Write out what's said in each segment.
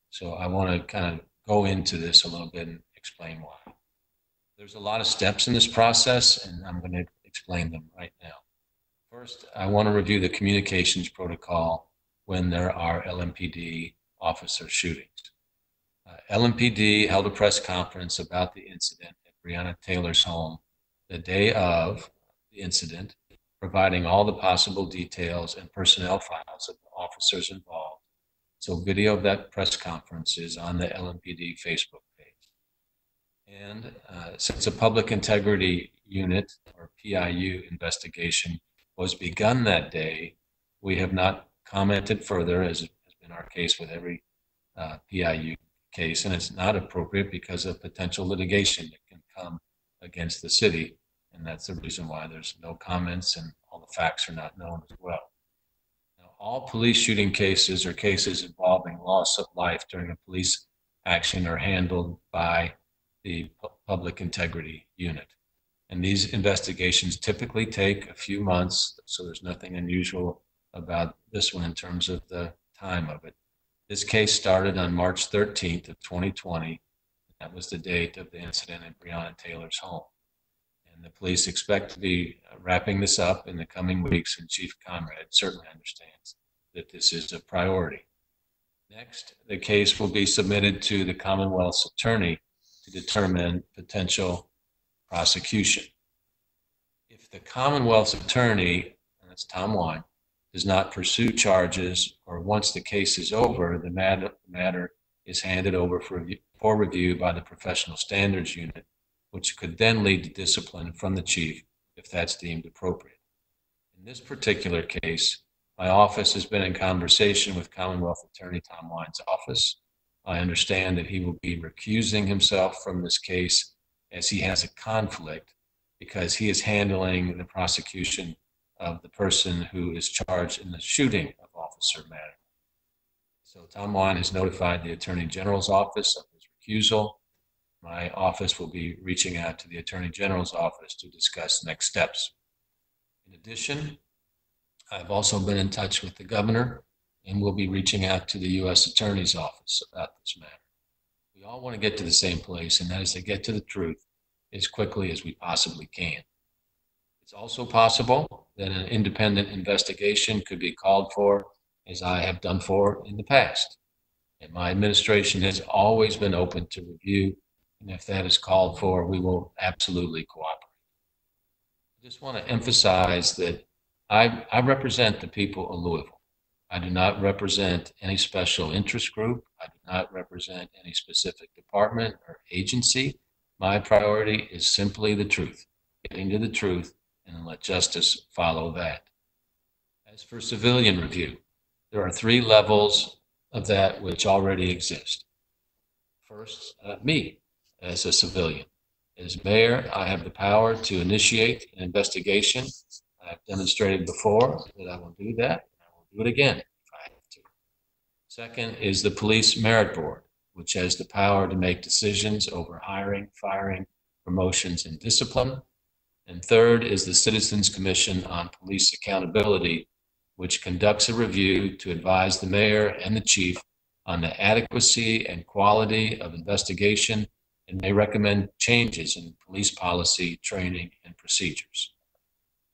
So I want to kind of go into this a little bit and explain why. There's a lot of steps in this process, and I'm going to explain them right now. First, I want to review the communications protocol when there are LMPD officer shootings. LMPD held a press conference about the incident at Breonna Taylor's home the day of the incident, providing all the possible details and personnel files of the officers involved. So video of that press conference is on the LMPD Facebook page. And since a public integrity unit or PIU investigation was begun that day, we have not commented further, as has been our case with every PIU case, and it's not appropriate because of potential litigation that can come against the city, and that's the reason why there's no comments and all the facts are not known as well. Now, all police shooting cases or cases involving loss of life during a police action are handled by the public integrity unit. And these investigations typically take a few months, so there's nothing unusual about this one in terms of the time of it. This case started on March 13th of 2020. That was the date of the incident at Breonna Taylor's home. And the police expect to be wrapping this up in the coming weeks, and Chief Conrad certainly understands that this is a priority. Next, the case will be submitted to the Commonwealth's attorney to determine potential prosecution. If the Commonwealth's attorney, and that's Tom Wine, does not pursue charges, or once the case is over, the matter is handed over for review by the Professional Standards Unit, which could then lead to discipline from the chief if that's deemed appropriate. In this particular case, my office has been in conversation with Commonwealth Attorney Tom Wine's office. I understand that he will be recusing himself from this case as he has a conflict because he is handling the prosecution of the person who is charged in the shooting of Officer Madden. So Tom Wine has notified the Attorney General's office of his recusal. My office will be reaching out to the Attorney General's office to discuss next steps. In addition, I've also been in touch with the governor and will be reaching out to the U.S. Attorney's office about this matter. We all want to get to the same place, and that is to get to the truth as quickly as we possibly can. It's also possible that an independent investigation could be called for, as I have done for in the past. And my administration has always been open to review, and if that is called for, we will absolutely cooperate. I just want to emphasize that I represent the people of Louisville. I do not represent any special interest group. I do not represent any specific department or agency. My priority is simply the truth, getting to the truth, and let justice follow that. As for civilian review, there are 3 levels of that which already exist. First, me as a civilian. As mayor, I have the power to initiate an investigation. I've demonstrated before that I will do that, and I will do it again if I have to. Second is the Police Merit Board, which has the power to make decisions over hiring, firing, promotions, and discipline. And third is the Citizens Commission on Police Accountability, which conducts a review to advise the mayor and the chief on the adequacy and quality of investigation and may recommend changes in police policy, training, and procedures.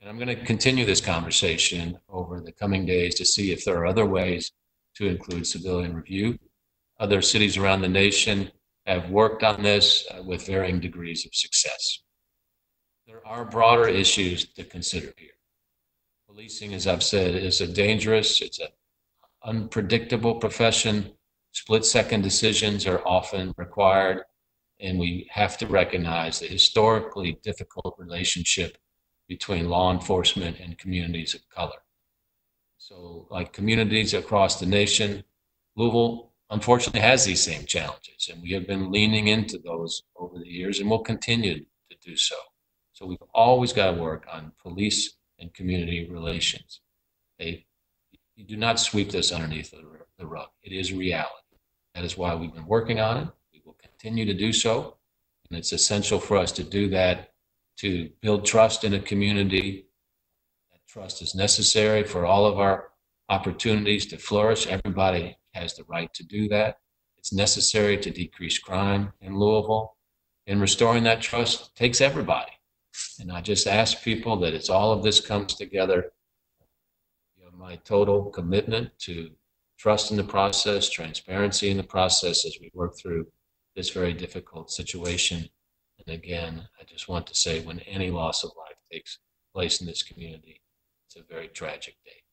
And I'm going to continue this conversation over the coming days to see if there are other ways to include civilian review. Other cities around the nation have worked on this with varying degrees of success. There are broader issues to consider here. Policing, as I've said, is it's an unpredictable profession. Split-second decisions are often required, and we have to recognize the historically difficult relationship between law enforcement and communities of color. So, like communities across the nation, Louisville unfortunately has these same challenges, and we have been leaning into those over the years and will continue to do so. So we've always got to work on police and community relations. You do not sweep this underneath the rug. It is reality. That is why we've been working on it. We will continue to do so. And it's essential for us to do that to build trust in a community. That trust is necessary for all of our opportunities to flourish. Everybody has the right to do that. It's necessary to decrease crime in Louisville, and restoring that trust takes everybody. And I just ask people that as all of this comes together, my total commitment to trust in the process, transparency in the process as we work through this very difficult situation. And again, I just want to say when any loss of life takes place in this community, it's a very tragic day.